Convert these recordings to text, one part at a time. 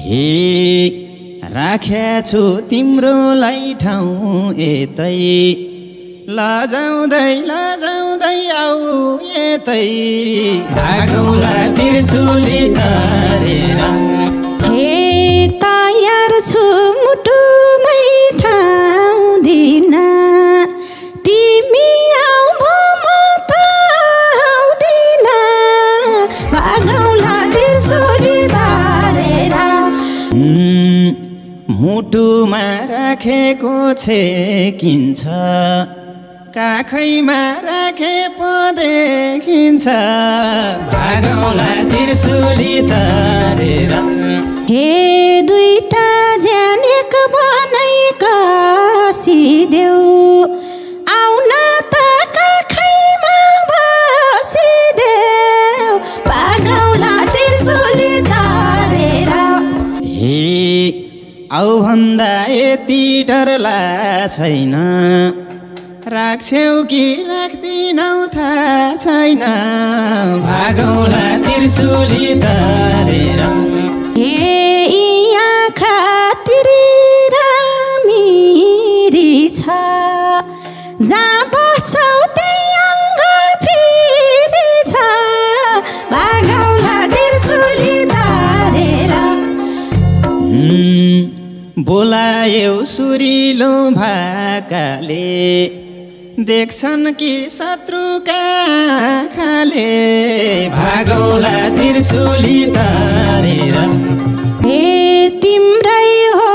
हे राखेछु तिम्रोलाई ठाउँ यतै लजाउँदै लजाउँदै आऊ यतै भागौँला त्रिशुली तारेर हे तयार छु मुटुमै ठाउँ दिन तिमी आऊ म त आउँदिन भागौँला त्रिशुली तारेर मुटुमा राखेको छेकिन्छ काखैमा राखे पो देखिन्छ भागौँला त्रिशुली तारेर हे दुईटा ज्यान एक बनाई कसिदेऊ आउन त काखैमा बसिदेऊ भागौँला त्रिशुली तारेर हे आउ भन्दा यति डरला छैन राख्छौ कि राख्दिनौ थाहा छैन भागौँला त्रिशुली तारेर हे यी आँखा तिरिरामिरी छ जहाँ बस्छौ त्यही अङ्ग फेरि छ भागौँला त्रिशुली तारेर बोलायौ सुरिलो भाकाले देख्छन् कि शत्रुका आँखाले भागौँला त्रिशुली तारेर हे तिम्रै हो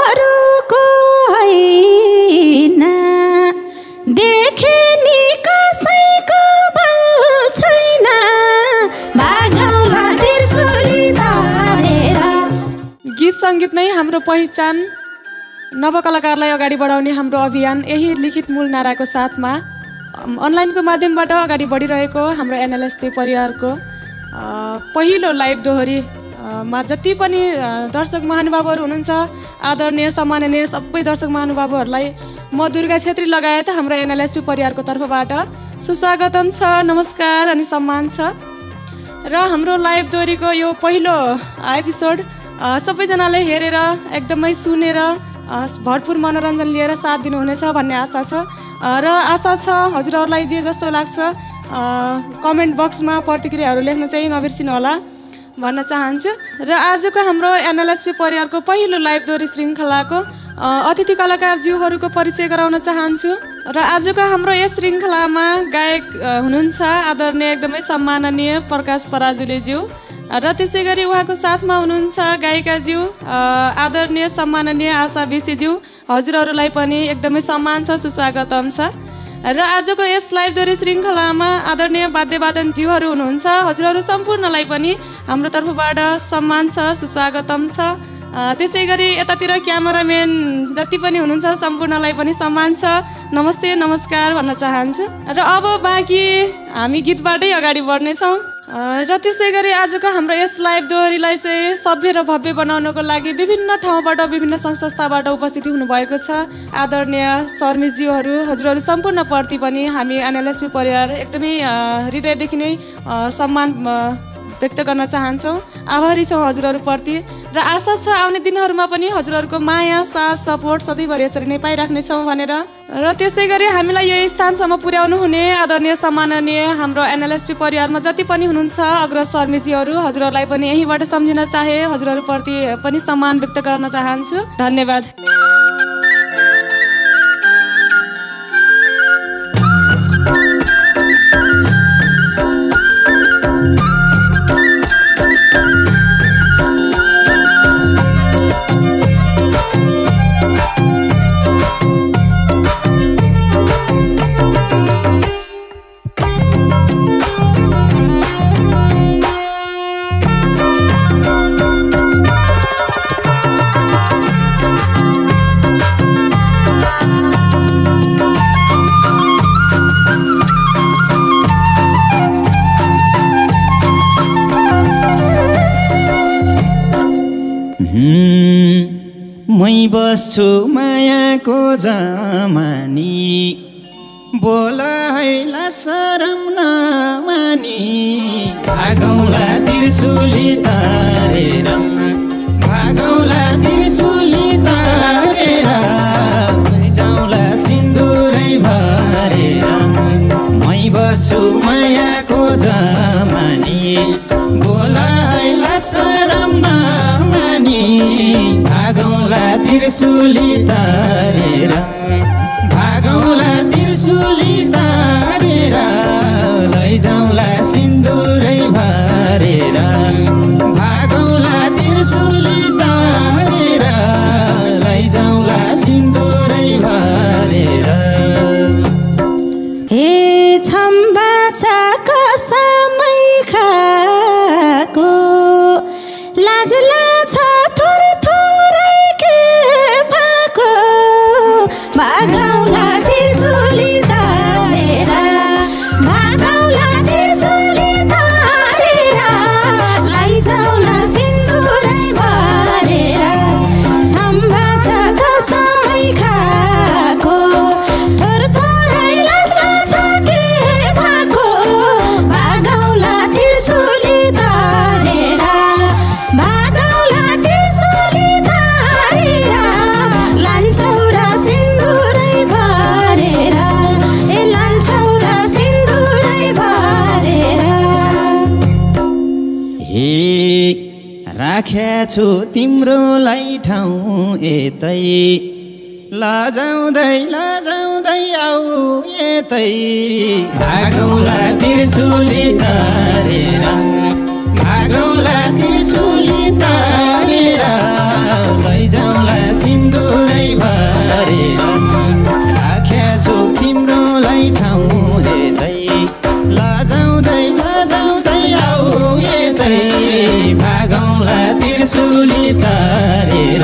अरूको होइन देखे नि कसैको बल छैन भागौँला त्रिशुली तारेर गीत सङ्गीत नै हाम्रो पहिचान नवकलाकारलाई अगाडि बढाउने हाम्रो अभियान यही लिखित मूल नाराको साथमा अनलाइनको माध्यमबाट अगाडि बढिरहेको हाम्रो एनएलएसपी परिवारको पहिलो लाइभ दोहोरीमा जति पनि दर्शक महानुभावहरू हुनुहुन्छ आदरणीय सम्माननीय सबै दर्शक महानुभावहरूलाई म दुर्गा छेत्री लगायत हाम्रो एनएलएसपी परिवारको तर्फबाट सुस्वागतम छ नमस्कार अनि सम्मान छ र हाम्रो लाइभ दोहोरीको यो पहिलो एपिसोड सबैजनाले हेरेर एकदमै सुनेर भरपुर मनोरञ्जन लिएर साथ दिनुहुनेछ भन्ने आशा छ र आशा छ हजुरहरूलाई जे जस्तो लाग्छ कमेन्ट बक्समा प्रतिक्रियाहरू लेख्न चाहिँ नबिर्सिनु होला भन्न चाहन्छु र आजको हाम्रो एनएलएसपी परिवारको पहिलो लाइभ दोहोरी श्रृङ्खलाको अतिथि कलाकारज्यूहरूको परिचय गराउन चाहन्छु र आजको हाम्रो यस श्रृङ्खलामा गायक हुनुहुन्छ आदरणीय एकदमै सम्माननीय प्रकाश पराजुलीज्यू र त्यसै गरी उहाँको साथमा हुनुहुन्छ गायिकाज्यू आदरणीय सम्माननीय आशा विशीज्यू हजुरहरूलाई पनि एकदमै सम्मान छ सुस्वागतम छ र आजको यस लाइभ दोहोरी श्रृङ्खलामा आदरणीय वाद्यवादनज्यूहरू हुनुहुन्छ हजुरहरू सम्पूर्णलाई पनि हाम्रो तर्फबाट सम्मान छ सुस्वागतम छ त्यसै गरी यतातिर क्यामेराम्यान जति पनि हुनुहुन्छ सम्पूर्णलाई पनि सम्मान छ नमस्ते नमस्कार भन्न चाहन्छु र अब बाँकी हामी गीतबाटै अगाडि बढ्नेछौँ र त्यसै गरी आजको हाम्रो यस लाइभ दोहोरीलाई चाहिँ सभ्य र भव्य बनाउनको लागि विभिन्न ठाउँबाट विभिन्न संस्थाबाट उपस्थिति हुनुभएको छ आदरणीय शर्मिसज्यूहरू हजुरहरू सम्पूर्णप्रति पनि हामी एनएलएसपी परिवार एकदमै हृदयदेखि नै सम्मान व्यक्त गर्न चाहन्छौँ आभारी छौँ हजुरहरूप्रति र आशा छ आउने दिनहरूमा पनि हजुरहरूको माया साथ सपोर्ट सधैँभरि यसरी नै पाइराख्नेछौँ भनेर र त्यसै गरी हामीलाई यो स्थानसम्म पुर्याउनु हुने आदरणीय सम्माननीय हाम्रो एनएलएसपी परिवारमा जति पनि हुनुहुन्छ अग्रज शर्मिसजीहरू हजुरहरूलाई पनि यहीँबाट सम्झिन चाहे हजुरहरूप्रति पनि सम्मान व्यक्त गर्न चाहन्छु धन्यवाद मै बस्छु मायाको जमानी बोल हैला शरम नमानी भागौँला त्रिशुली तारेर छु मायाको जमानी बोलाइला शरम नमानी भागौँला त्रिशुली तारेर भागौँला त्रिशुली तारेर लैजाउँला सिन्दुरै भरेर भागौँला त्रिशुली तारेर लैजाउँला सिन्दुरै भरेर हे छम्बाचा कसमै खाको लाजला छ थोर थोरै के भाको भागौँला त्रिशुली तारेर भागौँला त्रिशुली तारेर लैजाउँला सिन्दुरै भरेर छम्बाचा कसमै खाको थोर थोरै लाजला छ के भाको भागौँला त्रिशुली तारेर भागौँला त्रिशुली तारेर लान्छौ र सिन्दुरै भरेर ए लान्छौ र सिन्दुरै भरेर हे राख्या छु तिम्रोलाई ठाउँ यतै लजाउँदै लजाउँदै आऊ यतै भागौँला त्रिशुली तारेर भागौँला त्रिशुली तारेर लैजाउँला सिन्दुरै भरेर राख्या छु तिम्रोलाई ठाउँ यतै लजाउँदै लजाउँदै आऊ यतै भागौँला त्रिशुली तारेर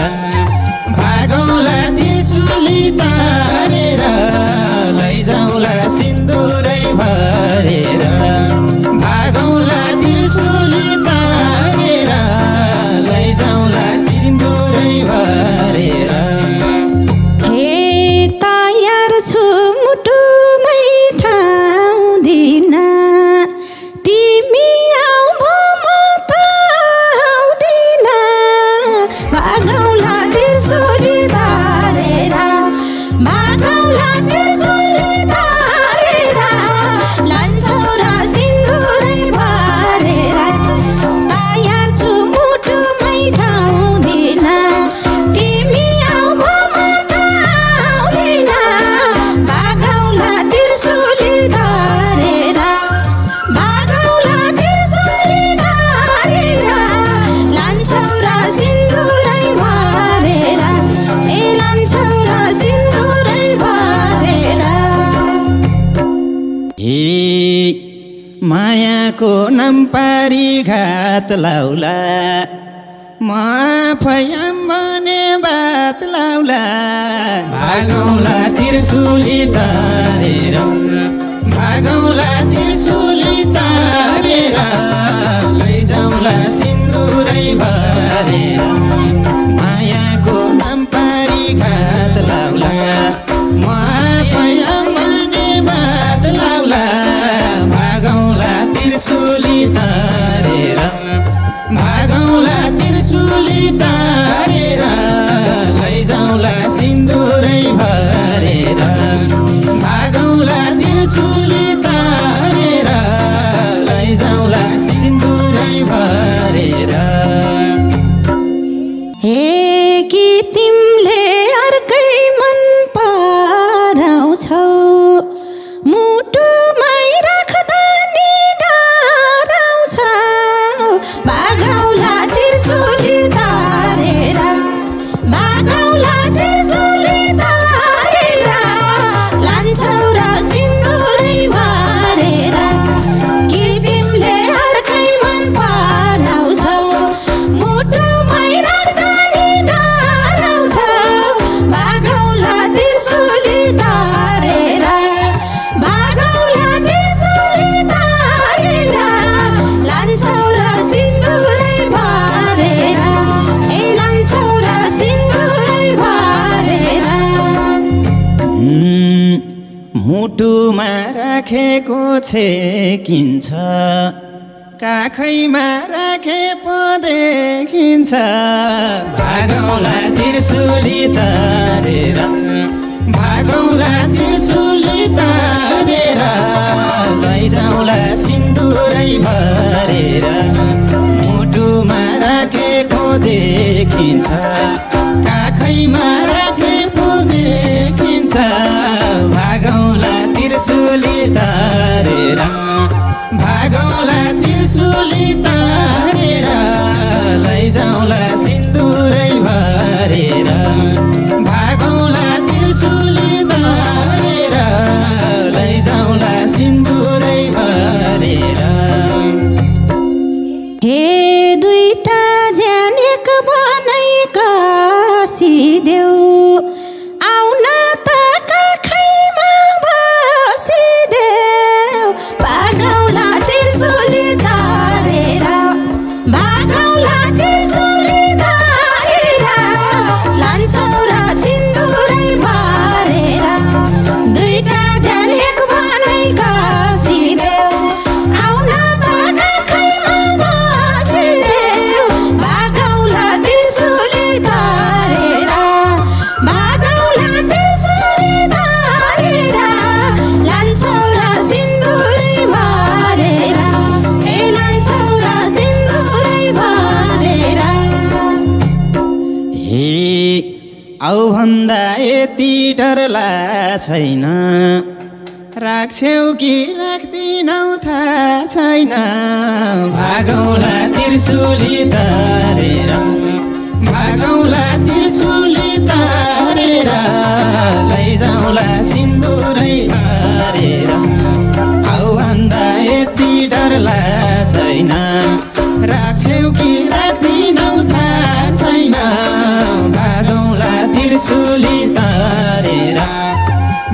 भागौँला त्रिशुली तारेर लैजाउँला सिन्दुरै भरेर भागौँला त्रिशुली तारेर लैजाउँला सिन्दुरै भरेर हे तयार छु मुटुमै ठाउँ दिन तिमी आऊ म त आउँदिन भागौँला त्रिशुली तारेर भागौँला त्रिशुली तारेर लान्छौ र सिन्दुरै भरेर तयार छु मुटुमै ठाउँ दिन तिमी आऊ म त आउँदिन भागौँला त्रिशुली तारेर भागौँला त्रिशुली तारेर लान्छौ र सिन्दुरै भरेर ए लान्छौ र सिन्दुरै भरेर हे मायाको नाम पारी घात लाउला म आफैयाम भने बात लाउला भागौँला त्रिशुली तारेर भागौँला त्रिशुली तारेर लैजाउँला सिन्दुरै भरेर मायाको नाम पारी घात लाउला म आफैयाम भने बात लाउला भागौँला त्रिशुली तारेर भागौँला त्रिशुली तारेर लैजाउँला सिन्दुरै भरेर भागौँला त्रिशुली तारेर लैजाउँला सिन्दुरै भरेर हे कि तिमीले अर्कै मन पराउँछौ मुटुमै राख्दा नि डराउँछौ भागौँला त्रिशुली तारेर भागौँला त्रिशुली तारेर लान्छौ र सिन्दुरै भरेर कि तिमीले अर्कै मन पराउँछौ मुटुमै राख्दा नि डराउँछौ भागौँला त्रिशुली तारेर भागौँला त्रिशुली तारेर लान्छौ र सिन्दुरै भरेर ए लान्छौ र सिन्दुरै भरेर मुटुमा राखेको छेकिन्छ काखैमा राखे पो देखिन्छ भागौँला त्रिशुली तारेर भागौँला त्रिशुली तारेर लैजा देखिन्छ काखैमा राखे पो देखिन्छ भागौला त्रिशूली तारेर भागौला त्रिशूली तारेर लैजाउला सिन्दुरै भरेर भागौला त्रिशूली तारेर लैजाउला सिन्दुरै भरेर हे दुईटा ज्यान एक बनाई कसिदेऊ आउन त काखैमा बसिदेऊ भागौला त्रिशूली तारेर भागौला त्रिशूली तारेर लान्छौ र सिन्दुरै भरेर दुईटा ज्यान एक बनाई कसिदेऊ आउन त काखैमा बसिदेऊ भागौला त्रिशूली तारेर भागौला त्रिशूली तारेर लान्छौ र सिन्दुरै भरेर ए लान्छौ र सिन्दुरै भरेर हे आउ भन्दा यति डरला छैन राख्छौ कि राख्दिनौ थाहा छैन भागौला त्रिशूली तारेर भागौला त्रिशूली तारेर लैजाउला सिन्दुरै भरेर आउ भन्दा यति डरला छैन राख्छौ कि राख्दिनौ थाहा छैन भागौला त्रिशूली तारेर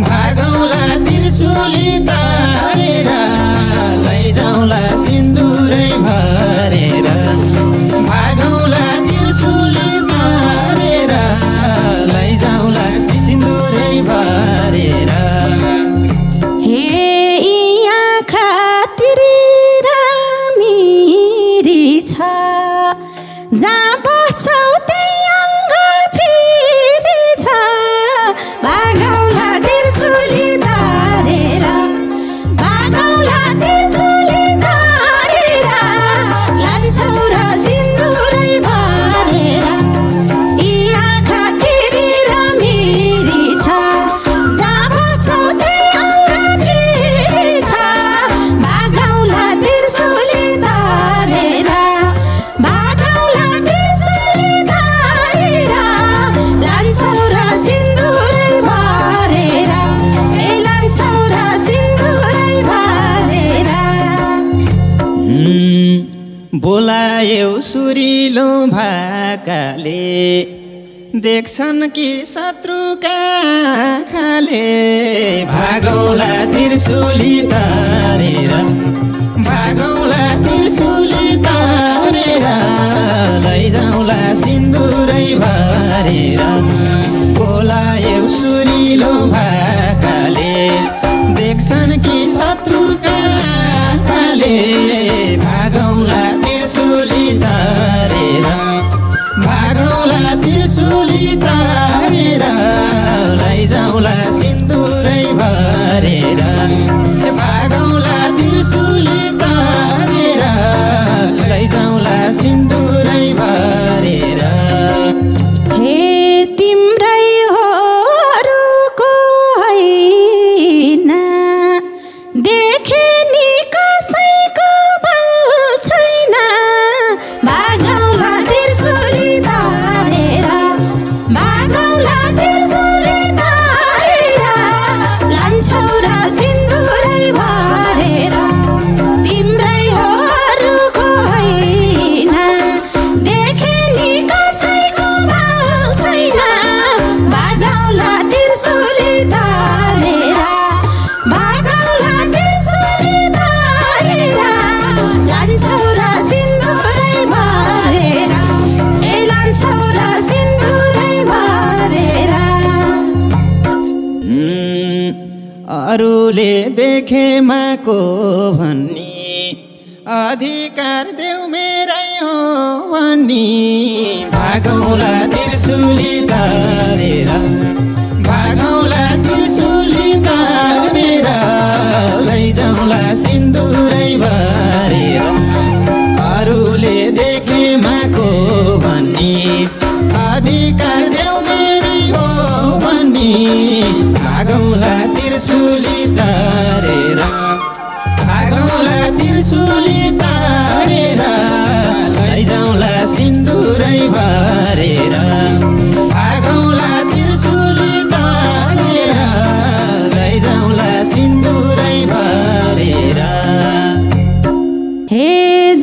भागौला त्रिशूली तारेर लैजाउला सिन्दुरै भरेर भागौला त्रिशूली तारेर लैजाउला सिन्दुरै भरेर हे आँखा तिरी रामिरी छ जहाँ बस्छौ त्यही अङ्ग फेरि छ भागौला त्रिशूली तारेर भागौला त्रिशूली तारेर लान्छौ र सिन्दुरै भरेर यी आँखा तिरी रामिरी छ जहाँ बस्छौ त्यही अङ्ग फेरि छ भागौला त्रिशूली तारेर भागौला त्रिशूली तारेर लान्छौ र सिन्दुरै भरेर ए लान्छौ र सिन्दुरै भरेर बोलायौ सुरिलो भाकाले देख्छन् कि शत्रुका आँखाले भागौला त्रिशूली तारेर भागौला त्रिशूली तारेर लैजाउला सिन्दुरै भरेर बोलायौ सुरिलो भाकाले देख्छन् कि शत्रुका आँखाले भागौला त्रिशूली तारेर भागौला त्रिशूली तारेर लैजाउला सिन्दुरै भरेर भागौला त्रिशूली तारेर लैजाउला सिन्दुरै भरेर हे तिम्रै हो अरूको होइन देखे नि कसैको बल छैन भागौला त्रिशूली तारेर भागौला त्रिशूली तारेर लान्छौ र सिन्दुरै भरेर तिम्रै हो अरूको होइन देखे नि कसैको बल छैन भागौला त्रिशूली तारेर भागौला त्रिशूली तारेर लान्छौ र सिन्दुरै भरेर ए लान्छौ र सिन्दुरै भरेर अरूले देखेमा को भन्ने अधिकार देऊ मेरै हो भन्ने भागौला त्रिशूली तारेर भागौला त्रिशूली तारेर लैजाउला सिन्दुरै भरेर अरूले देखेमा को भन्ने अधिकार देऊ मेरै हो भन्ने भागौला त्रिशूली तारेर भागौला त्रिशूली तारेर लैजाउँला सिन्दुरै भरेर भागौला त्रिशूली तारेर लैजाउँला सिन्दुरै भरेर हे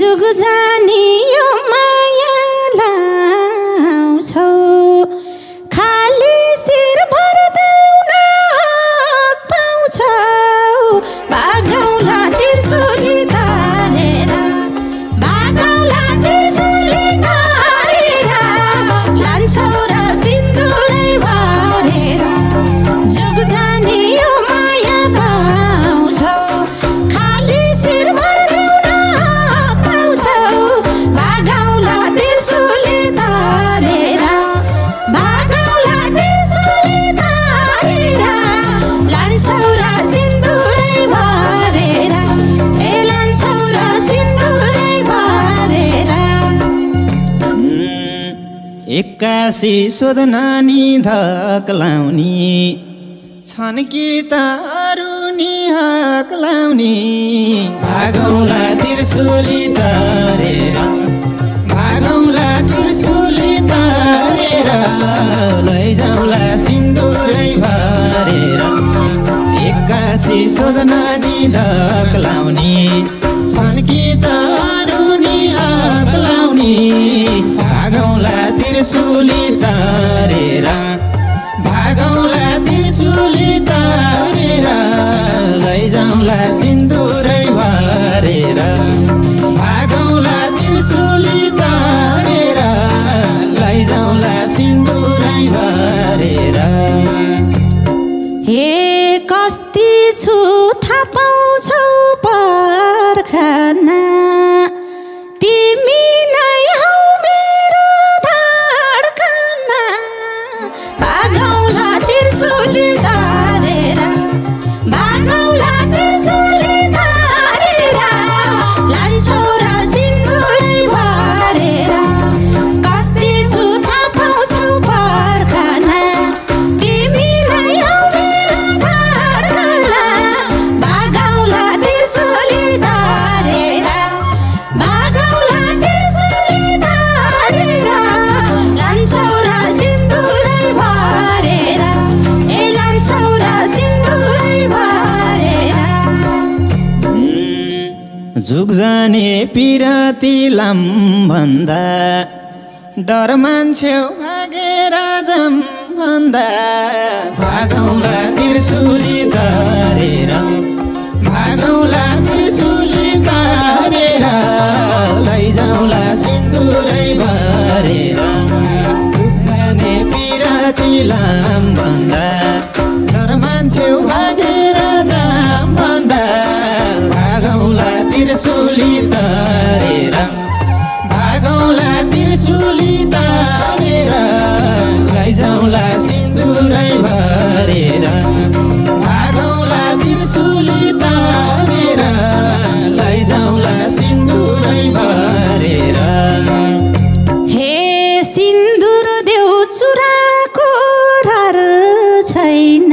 जुग जानी यो माया लाउँछौ खाली शिर भर्दैन हक पाउँछौ भागौला त्रिशूली तारेर भागौला त्रिशूली तारेर लान्छौ र सिन्दुरै भरेर जुग जानी यो माया पाउँछौ खाली शिर भर्दैन हक पाउँछौ भागौला त्रिशूली तारेर भागौला त्रिशूली तारेर लान्छौ र सिन्दुरै भरेर ए लान्छौ र सिन्दुरै भरेर 81 शोधनानी धक्लाउने छन् कि तारू नि हक्लाउने भागौला त्रिशूली तारेर भागौला त्रिशूली तारेर लैजाउँला सिन्दुरै भरेर 81 शोधनानी धक्लाउने छन् कि तारू नि हक्लाउने भागौला त्रिशूली तारेर भागौला त्रिशूली तारेर लैजाउँला सिन्दुरै भरेर भागौला त्रिशूली तारेर लैजाउँला सिन्दुरै भरेर हे कस्ती छु थाहा पाउँछौ पर्खना तिमी नै हौ मेरो धड्कना भागौला त्रिशूली तारेर भागौला त्रिशूली तारेर लान्छौ र सिन्दुरै भरेर कस्ती छु थाहा पाउँछौ पर्खना तिमी नै हौ मेरो धड्कना भागौला त्रिशूली तारेर भागौला त्रिशूली तारेर लान्छौ र सिन्दुरै भरेर ए लान्छौ र सिन्दुरै भरेर जुग जाने पिराती लाम भन्दा डर मान्छेउ भागेर जाम भन्दा भागौला त्रिशूली तारेर भागौला त्रिशूली तारेर लैजाउँला सिन्दुरै भरेर जाने पिराती लाम भन्दा डर मान्छेउ भागेर जाम भन्दा भागौला त्रिशूली तारेर भागौला त्रिशूली तारेर लैजाउँला सिन्दुरै भरेर भागौला त्रिशूली तारेर लैजाउँला सिन्दुरै भरेर हे सिन्दुर देऊ चुराको रहर छैन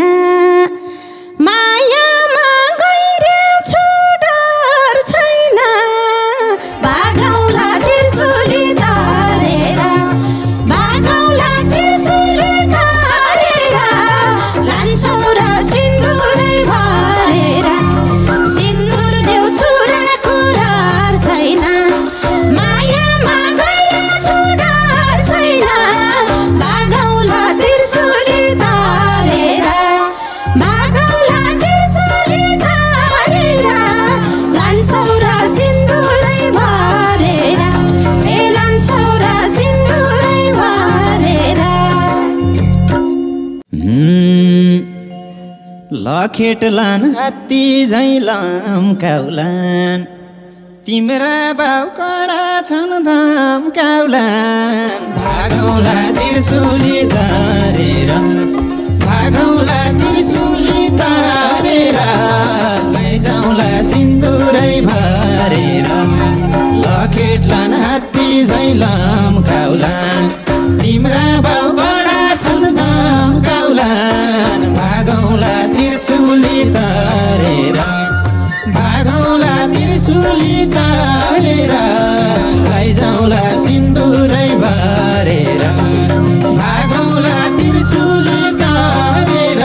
मायामा गइरहेछु डर छैन भागौला त्रिशूली तारेर भागौला त्रिशूली तारेर लान्छौ र सिन्दुरै भरेर सिन्दुर देऊ चुराको रहर छैन मायामा गइरहेछु डर छैन भागौला त्रिशूली तारेर भागौला त्रिशूली तारेर लान्छौ र सिन्दुरै भरेर ए लान्छौ र सिन्दुरै भरेर लखेटलान हात्ती झैँ लम्काउलान् तिम्रा बाउ कडा छन् धम्काउलान् भागौला त्रिशूली तारेर भागौला त्रिशूली तारेर लैजाउँला सिन्दुरै भरेर लखेटलान हात्ती झैँ लम्काउलान् त्रिशुली तारेर लैजाउँला सिन्दुरै बारेर भागौँला त्रिशुली तारेर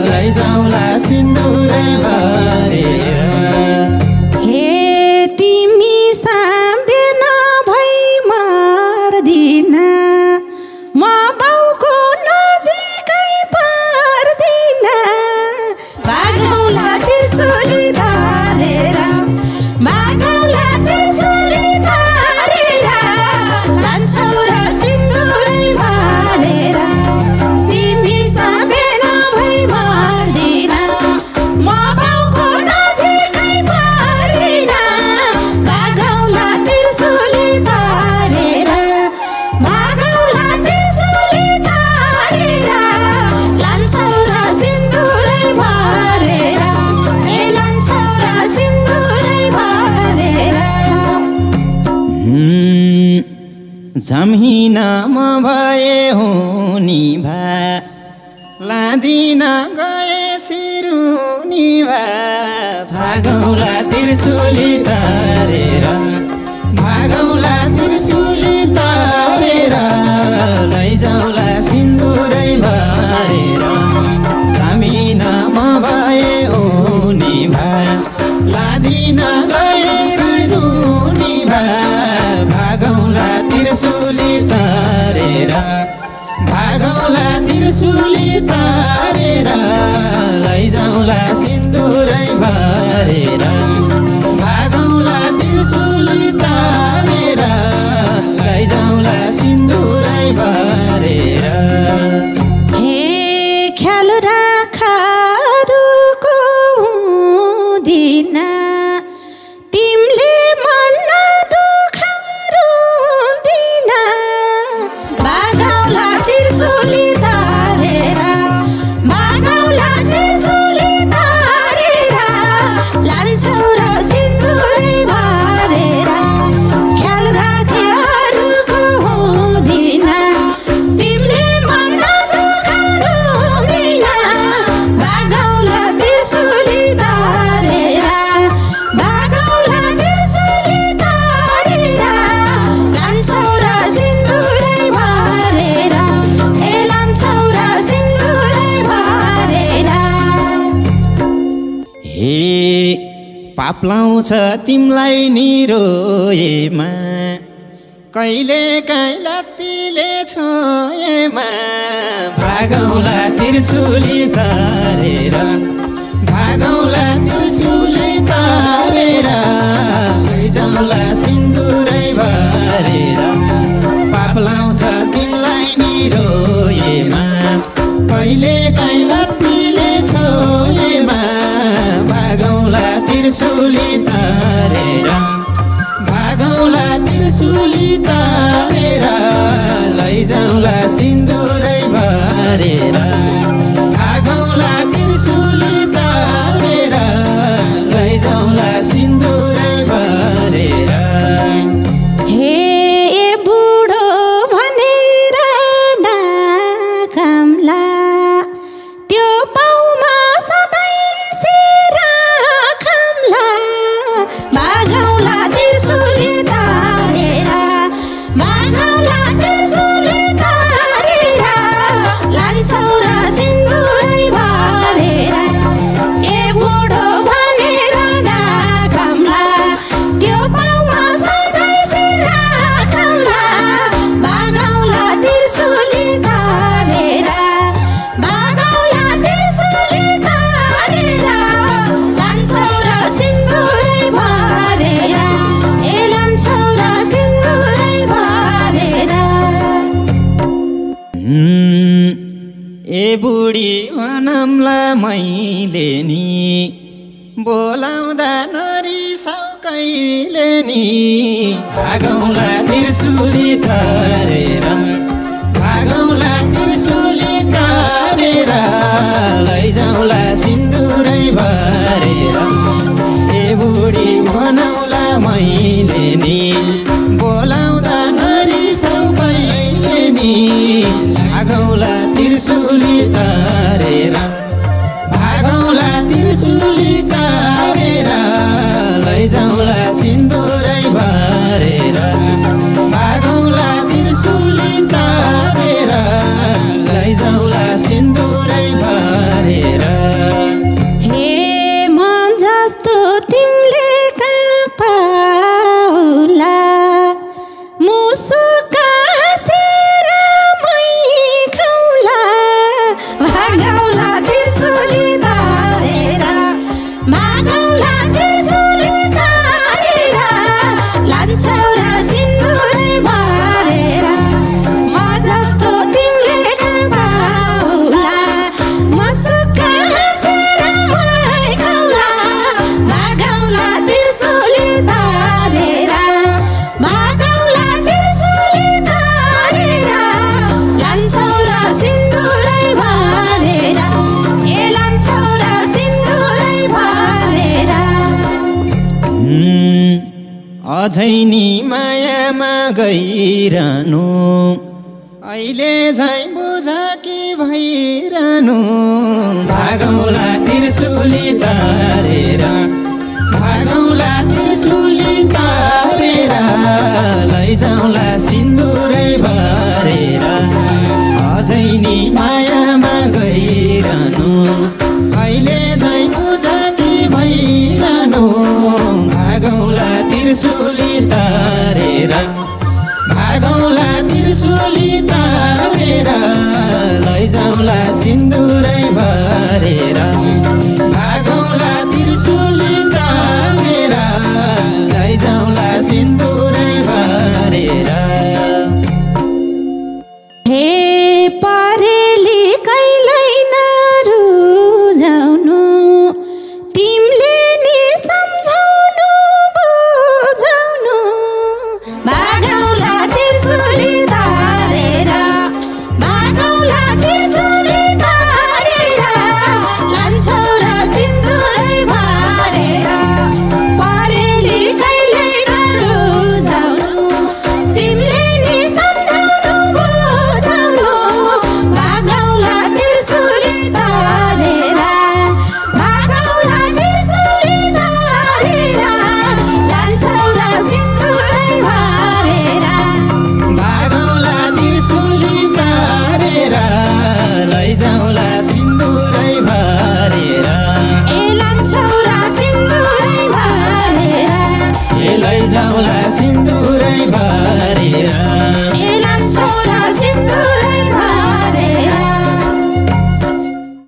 लैजाउँला सिन्दुरै बारेर हे तिमी साम्बे नभई मर्दिन म बाउको नजिकै पर्दिन भागौँला त्रिशुली तारेर भागौँला त्रिशुली तारेर लान्छौ र सिन्दुरै बारेर तिमी साम्बे नभई मर्दिन म बाउको नजिकै पर्दिन भागौँला त्रिशुली तारेर भागौँला त्रिशुली तारेर लान्छौ र सिन्दुरै बारेर ए लान्छौ र सिन्दुरै बारेर जमिन म भए हुनी भा लादिन गए सिरुनी भा भागौँला त्रिशुली तारेर भागौँला त्रिशुली तारेर लैजाउँला सिन्दुरै बारेर जमिन म भए हुनी भा लादिन गए सिरुनी भा भागौँला त्रिशुली तारेर भागौँला त्रिशुली तारेर लैजाउँला सिन्दुरै बारेर भागौँला त्रिशुली तारेर लैजाउँला सिन्दुरै बारेर हे ख्याल राखारुको हुँदिन तिमीले मन दुखारुदिन भागौँला त्रिशुली तारेर भागौँला त्रिशुली तारेर लान्छौ र सिन्दुरै बारेर ख्याल राखेहरूको हुँदिन तिमीले मन दुखारुदिन भागौँला त्रिशुली तारेर भागौँला त्रिशुली तारेर लान्छौ र सिन्दुरै बारेर ए लान्छौ र सिन्दुरै बारेर हे पाप लाउँछ तिमलाई नि रोएमा कहिले काहीँ लत्तीले छोएमा भागौँला त्रिशुली तारेर भागौँला त्रिशुली तारेर लैजाउँला सिन्दुरै बारेर पाप लाउँछ तिमलाई नि रोएमा कहिले काहीँ लत्तीले छोएमा भागौँला त्रिशुली तारेर भागौँला त्रिशुली तारेर लैजाउँला सिन्दुरै बारेर भागौँला त्रिशुली तारेर लैजाउँला सिन्दुरै बारेर हे बुढो भनेर नाकामला त्यो पाउमा सधैँ सेरा खाम्ला भागौँला त्रिशुली तारेर भागौँला त्रिशुली तारेर लान्छौ र सिन्दुरै बारेर ए बुढो भनेर नाकामला त्यो पाउमा सधैँ सेरा खाम्ला भागौँला त्रिशुली तारेर भागौँला त्रिशुली तारेर लान्छौ र सिन्दुरै बारेर ए लान्छौ र सिन्दुरै बारेर ए बुढी भनमला मैले नि बोलाउँदा नरिसाउ कहिले नि भागौँला त्रिशुली तारेर भागौँला त्रिशुली तारेर लैजाउँला सिन्दुरै बारेर ए बुढी भनौँला मैले नि बोलाउँदा नरिसाउ कहिले नि भागौँला त्रिशुली तारेर भागौँला त्रिशुली तारेर लैजाऊ अझै नि मायामा गइरहनु अहिले झै बुझकी भइरहनु भागौला त्रिशुली तारेर भागौला त्रिशुली तारेर लैजाउँला सिन्दुरै भरेर अझै नि मायामा गइरहनु अहिले झै बुझकी भइरहनु भागौला त्रिशुली तारेर भागौला त्रिशुली तारेर लैजाउँला सिन्दुरै भरेर भागौला त्रिशुली